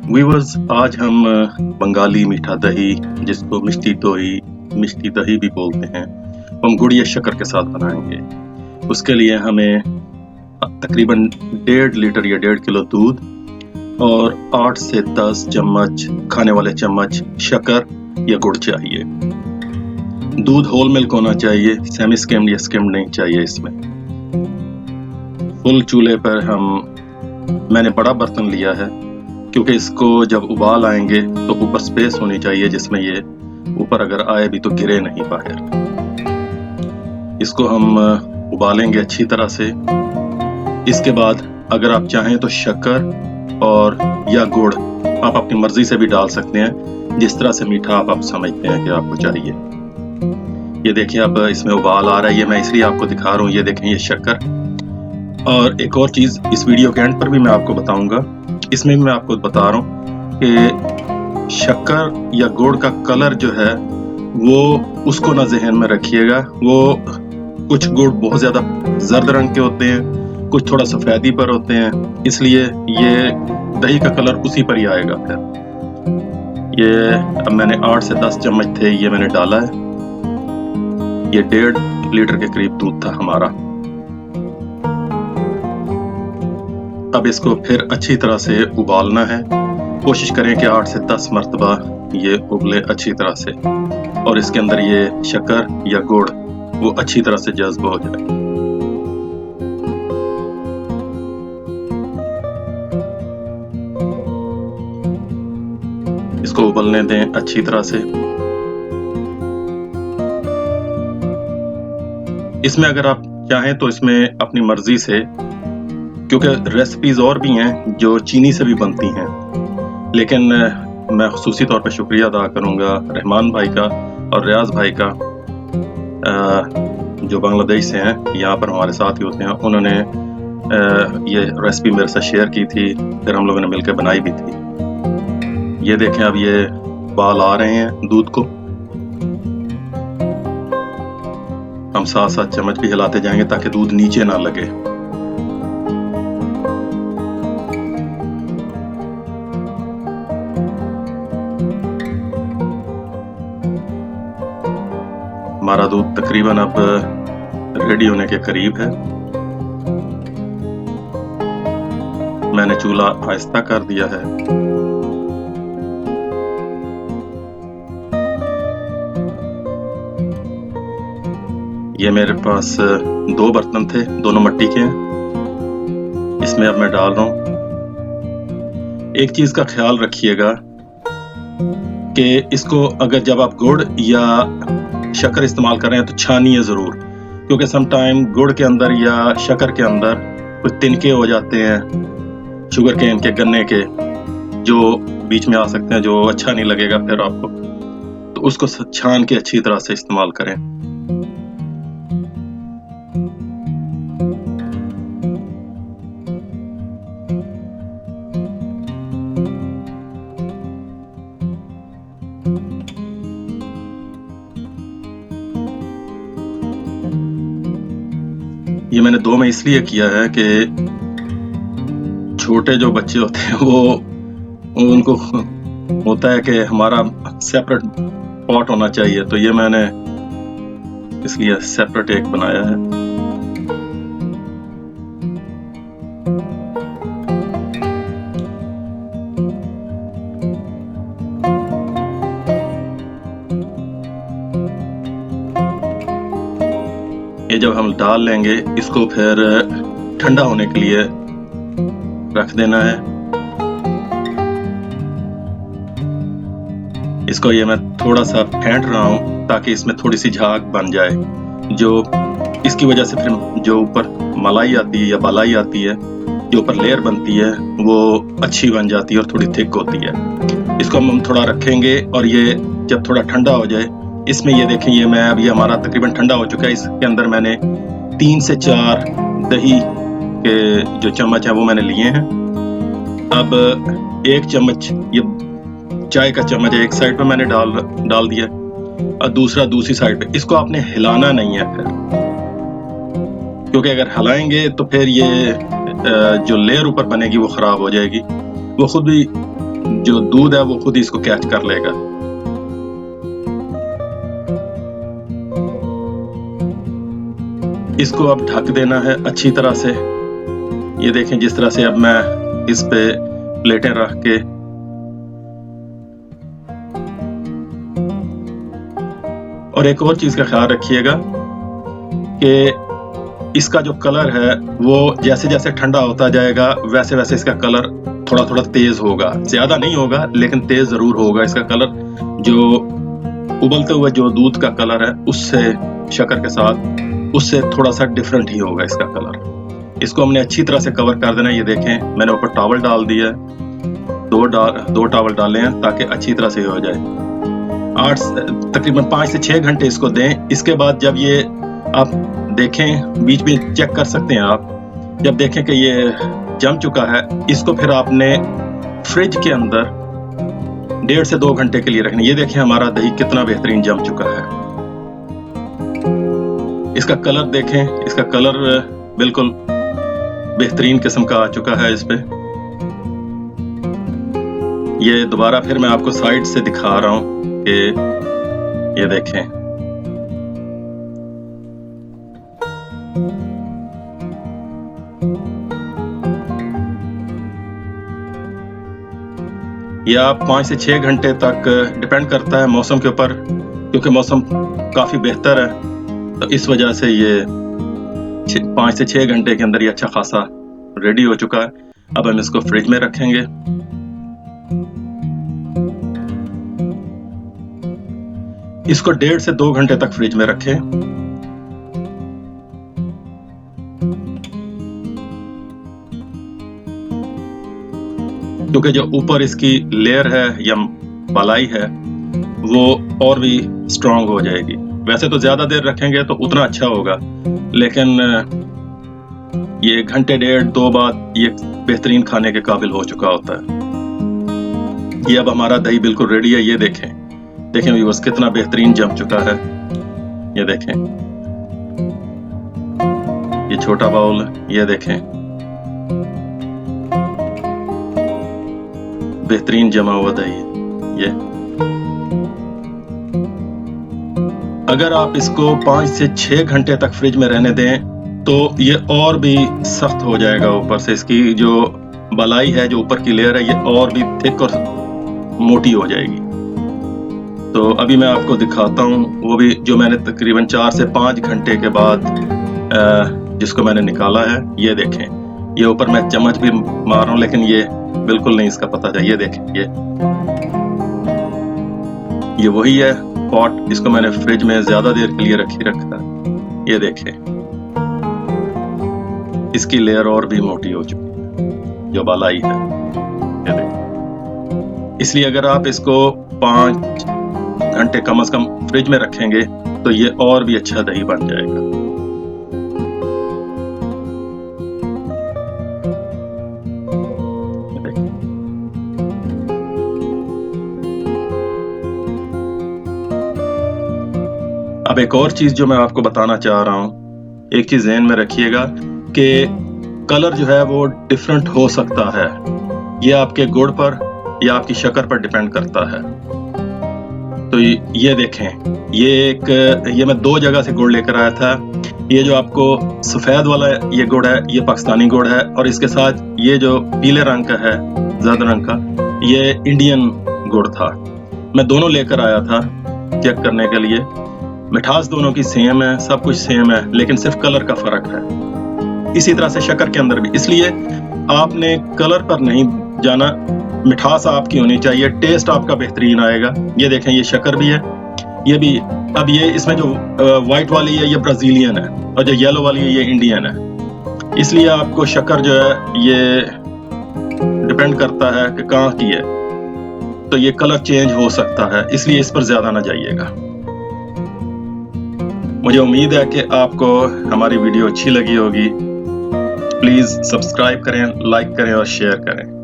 Viewers, आज हम बंगाली मीठा दही, जिसको मिष्टी दही भी बोलते हैं, हम गुड़ या शक्कर के साथ बनाएंगे। उसके लिए हमें तकरीबन 1.5 लीटर या 1.5 किलो दूध और 8 से 10 चम्मच खाने वाले चम्मच शक्कर या गुड़ चाहिए। दूध होल मिल्क होना चाहिए, सेमी स्किम्ड या स्किम्ड नहीं चाहिए। इसमें फुल चूल्हे पर मैंने बड़ा बर्तन लिया है, क्योंकि इसको जब उबाल आएंगे तो ऊपर स्पेस होनी चाहिए जिसमें ये ऊपर अगर आए भी तो गिरे नहीं बाहर। इसको हम उबालेंगे अच्छी तरह से। इसके बाद अगर आप चाहें तो शक्कर और या गुड़ आप अपनी मर्जी से भी डाल सकते हैं, जिस तरह से मीठा आप समझते हैं कि आपको चाहिए। ये देखिए अब इसमें उबाल आ रहा है, ये मैं इसलिए आपको दिखा रहा हूँ। ये देखें, ये शक्कर। और एक और चीज़ इस वीडियो के एंड पर भी मैं आपको बताऊंगा। इसमें भी मैं आपको बता रहा हूँ कि शक्कर या गुड़ का कलर जो है वो उसको ना जहन में रखिएगा। वो कुछ गुड़ बहुत ज़्यादा जर्द रंग के होते हैं, कुछ थोड़ा सफ़ेदी पर होते हैं, इसलिए ये दही का कलर उसी पर ही आएगा। फिर ये अब मैंने 8 से 10 चम्मच थे, ये मैंने डाला है। ये 1.5 लीटर के करीब दूध था हमारा। अब इसको फिर अच्छी तरह से उबालना है। कोशिश करें कि 8 से 10 मरतबा ये उबले अच्छी तरह से, और इसके अंदर ये शक्कर या गुड़ वो अच्छी तरह से जज्ब हो जाए। इसको उबलने दें अच्छी तरह से। इसमें अगर आप चाहें तो इसमें अपनी मर्जी से, क्योंकि रेसिपीज और भी हैं जो चीनी से भी बनती हैं, लेकिन मैं खुसूसी तौर पर शुक्रिया अदा करूंगा रहमान भाई का और रियाज भाई का, जो बांग्लादेश से हैं, यहाँ पर हमारे साथ ही होते हैं। उन्होंने ये रेसिपी मेरे साथ शेयर की थी, फिर हम लोगों ने मिलकर बनाई भी थी। ये देखें, अब ये बाल आ रहे हैं दूध को। हम साथ साथ चम्मच भी हिलाते जाएंगे ताकि दूध नीचे ना लगे। हमारा दूध तकरीबन अब रेडी होने के करीब है। मैंने चूल्हा आहिस्ता कर दिया है। ये मेरे पास 2 बर्तन थे, दोनों मिट्टी के हैं। इसमें अब मैं डाल रहा हूं। एक चीज का ख्याल रखिएगा कि इसको अगर जब आप गुड़ या शक्कर इस्तेमाल कर रहे हैं तो छानिए ज़रूर, क्योंकि सम टाइम गुड़ के अंदर या शक्कर के अंदर कुछ तिनके हो जाते हैं, शुगर केन के, गन्ने के, जो बीच में आ सकते हैं, जो अच्छा नहीं लगेगा फिर आपको। तो उसको छान के अच्छी तरह से इस्तेमाल करें। ये मैंने 2 में इसलिए किया है कि छोटे जो बच्चे होते हैं वो उनको होता है कि हमारा सेपरेट पॉट होना चाहिए, तो ये मैंने इसलिए सेपरेट एक बनाया है। ये जब हम डाल लेंगे, इसको फिर ठंडा होने के लिए रख देना है। इसको ये मैं थोड़ा सा फेंट रहा हूँ ताकि इसमें थोड़ी सी झाग बन जाए, जो इसकी वजह से फिर जो ऊपर मलाई आती है या बालाई आती है, जो ऊपर लेयर बनती है वो अच्छी बन जाती है और थोड़ी थिक होती है। इसको हम थोड़ा रखेंगे और ये जब थोड़ा ठंडा हो जाए, इसमें ये देखें, ये मैं अभी हमारा तकरीबन ठंडा हो चुका है। इसके अंदर मैंने 3 से 4 दही के जो चम्मच हैं वो मैंने लिए हैं। अब 1 चम्मच ये चाय का चम्मच है, एक साइड पे मैंने डाल दिया और दूसरा दूसरी साइड पे। इसको आपने हिलाना नहीं है फिर, क्योंकि अगर हिलाएंगे तो फिर ये जो लेयर ऊपर बनेगी वो खराब हो जाएगी। वो खुद भी जो दूध है वो खुद ही इसको कैच कर लेगा। इसको अब ढक देना है अच्छी तरह से। ये देखें जिस तरह से अब मैं इस पे प्लेटें रख के और एक और चीज का ख्याल रखिएगा कि इसका जो कलर है वो जैसे जैसे ठंडा होता जाएगा वैसे वैसे इसका कलर थोड़ा थोड़ा तेज होगा, ज्यादा नहीं होगा लेकिन तेज जरूर होगा इसका कलर। जो उबलते हुए जो दूध का कलर है उससे शक्कर के साथ उससे थोड़ा सा डिफरेंट ही होगा इसका कलर। इसको हमने अच्छी तरह से कवर कर देना है। ये देखें मैंने ऊपर टॉवल डाल दिया है, दो टॉवल डाले हैं ताकि अच्छी तरह से हो जाए। तकरीबन 5 से 6 घंटे इसको दें। इसके बाद जब ये आप देखें, बीच में चेक कर सकते हैं आप, जब देखें कि ये जम चुका है, इसको फिर आपने फ्रिज के अंदर 1.5 से 2 घंटे के लिए रखना। ये देखें हमारा दही कितना बेहतरीन जम चुका है। इसका कलर देखें, इसका कलर बिल्कुल बेहतरीन किस्म का आ चुका है इस पे। ये दोबारा फिर मैं आपको साइड से दिखा रहा हूं कि ये देखें ये आप 5 से 6 घंटे तक डिपेंड करता है मौसम के ऊपर, क्योंकि मौसम काफी बेहतर है तो इस वजह से ये 5 से 6 घंटे के अंदर ये अच्छा खासा रेडी हो चुका है। अब हम इसको फ्रिज में रखेंगे। इसको 1.5 से 2 घंटे तक फ्रिज में रखें। क्योंकि जो ऊपर इसकी लेयर है या मलाई है वो और भी स्ट्रांग हो जाएगी। वैसे तो ज्यादा देर रखेंगे तो उतना अच्छा होगा, लेकिन ये 1 घंटे 1.5-2 बाद ये बेहतरीन खाने के काबिल हो चुका होता है। ये अब हमारा दही बिल्कुल रेडी है। ये देखें व्यूअर्स कितना बेहतरीन जम चुका है। ये देखें, ये छोटा बाउल, ये देखें बेहतरीन जमा हुआ दही। ये अगर आप इसको 5 से 6 घंटे तक फ्रिज में रहने दें तो ये और भी सख्त हो जाएगा। ऊपर से इसकी जो बलाई है, जो ऊपर की लेयर है, ये और भी थिक और मोटी हो जाएगी। तो अभी मैं आपको दिखाता हूँ वो भी जो मैंने तकरीबन 4 से 5 घंटे के बाद जिसको मैंने निकाला है। ये देखें, ये ऊपर मैं चम्मच भी मार रहा हूँ लेकिन ये बिल्कुल नहीं इसका पता चला। ये देखें, ये वही है पॉट, इसको मैंने फ्रिज में ज्यादा देर के लिए रखा है। ये देखें इसकी लेयर और भी मोटी हो चुकी है जो बालाई है। ये देखें, इसलिए अगर आप इसको 5 घंटे कम से कम फ्रिज में रखेंगे तो ये और भी अच्छा दही बन जाएगा। अब एक और चीज जो मैं आपको बताना चाह रहा हूं, एक चीज ध्यान में रखिएगा कि कलर जो है वो डिफरेंट हो सकता है। ये आपके गुड़ पर या आपकी शक्कर पर डिपेंड करता है। तो ये देखें, ये मैं 2 जगह से गुड़ लेकर आया था। ये जो आपको सफेद वाला ये गुड़ है, ये पाकिस्तानी गुड़ है, और इसके साथ ये जो पीले रंग का है, ज़्यादा रंग का, ये इंडियन गुड़ था। मैं दोनों लेकर आया था चेक करने के लिए। मिठास दोनों की सेम है, सब कुछ सेम है, लेकिन सिर्फ कलर का फर्क है। इसी तरह से शक्कर के अंदर भी, इसलिए आपने कलर पर नहीं जाना, मिठास आपकी होनी चाहिए, टेस्ट आपका बेहतरीन आएगा। ये देखें, ये शक्कर भी है, ये भी। अब ये इसमें जो व्हाइट वाली है ये ब्राजीलियन है, और जो येलो वाली है ये इंडियन है। इसलिए आपको शक्कर जो है ये डिपेंड करता है कि कहाँ की है, तो ये कलर चेंज हो सकता है, इसलिए इस पर ज्यादा ना जाइएगा। मुझे उम्मीद है कि आपको हमारी वीडियो अच्छी लगी होगी। प्लीज सब्सक्राइब करें, लाइक करें और शेयर करें।